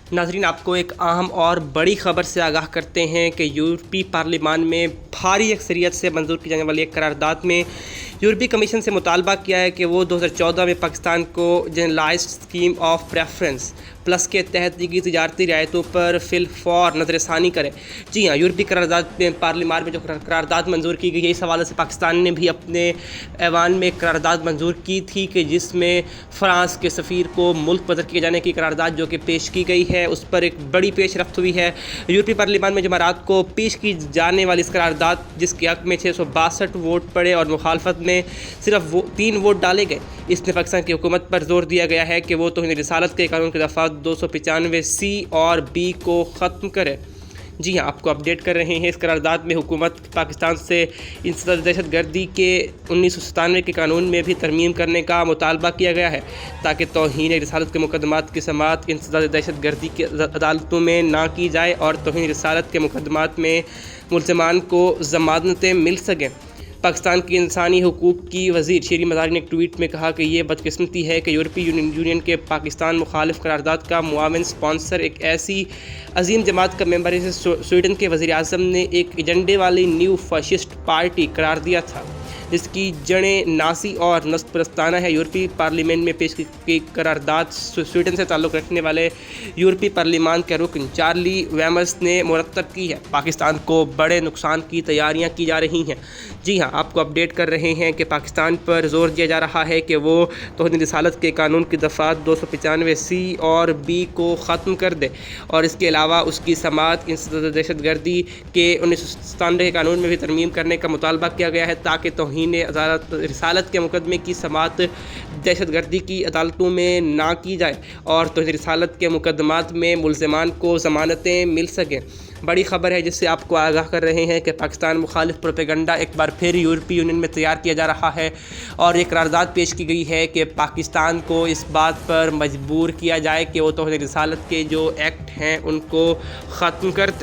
नाज़रीन, आपको एक अहम और बड़ी ख़बर से आगाह करते हैं कि यूरोपीय पार्लियामान में भारी अक्सरियत से मंजूर की जाने वाली एक करारदाद में यूरोपीय कमीशन से मुतालबा किया है कि वो 2014 में पाकिस्तान को generalised scheme of preference plus के तहत दी गई तजारती रियायतों पर फिलफौर नज़रसानी करे। जी हाँ, यूरोपीय करारदाद में पार्लियामान में जो करारदाद मंजूर की गई है, इस हवाले से पाकिस्तान ने भी अपने ऐवान में एक करारदाद मंजूर की थी कि जिसमें फ़्रांस के सफ़ीर को मुल्क बदर किए जाने की करारदाद जो कि पेश की गई है, उस पर एक बड़ी पेश रफ्त हुई है। यूरोपीय पार्लियामान में जमारात को पेश की जाने वाली इस करारदाद, जिसके हक़ में 662 वोट पड़े और मुखालफत में सिर्फ 3 वोट डाले गए, इसने पाकिस्तान की हुकूमत पर जोर दिया गया है कि वो तौहीन रिसालत के कानून के दफ़ा 295 सी और बी को ख़त्म करे। जी हाँ, आपको अपडेट कर रहे हैं। इस करारदाद में हुकूमत पाकिस्तान से इंसदाद दहशत गर्दी के 1997 के कानून में भी तरमीम करने का मुतालबा किया गया है, ताकि तौहीन रिसालत के मुकदमात की समाअत इंसदाद दहशत गर्दी की अदालतों में ना की जाए और तौहीन रिसालत के मुकदमात में मुल्ज़मान को ज़मानतें मिल सकें। पाकिस्तान की इंसानी हकूक़ की वज़ीर शेरी मज़ारी ने एक ट्वीट में कहा कि ये बदकिस्मती है कि यूरोपीय यूनियन के पाकिस्तान मुखालिफ करारदाद का मुआविन स्पॉन्सर एक ऐसी अजीम जमात का मेंबर है जिसे स्वीडन के वज़ीर आज़म ने एक एजेंडे वाली न्यू फाशिस्ट पार्टी करार दिया था, जिसकी जड़ें नासी और नस्ल परस्ताना है। यूरोपीय पार्लियामेंट में पेश की करारदाद स्वीडन से ताल्लुक़ रखने वाले यूरोपीय पार्लियामान के रुकन चार्ली वेमर्स ने मुरतब की है। पाकिस्तान को बड़े नुकसान की तैयारियां की जा रही हैं। जी हाँ, आपको अपडेट कर रहे हैं कि पाकिस्तान पर जोर दिया जा रहा है कि वो तौहीन रिसालत के कानून की दफ़ा 295 सी और बी को ख़त्म कर दे और इसके अलावा उसकी समाअत इंसदाद दहशत गर्दी के 1997 के कानून में भी तरमीम करने का मुतालबा किया गया है, ताकि तौहीन रिसालत के मुकदमे की समाअत दहशत गर्दी की अदालतों में ना की जाए और तौहीन रिसालत के मुकदमात में मुल्ज़मान को ज़मानतें मिल सकें। बड़ी ख़बर है जिससे आपको आगाह कर रहे हैं कि पाकिस्तान मुखालिफ प्रोपेगंडा एक बार फिर यूरोपीय यूनियन में तैयार किया जा रहा है और एक करारदाद पेश की गई है कि पाकिस्तान को इस बात पर मजबूर किया जाए कि वो तौहीन रिसालत के जो एक्ट हैं उनको ख़त्म कर दें।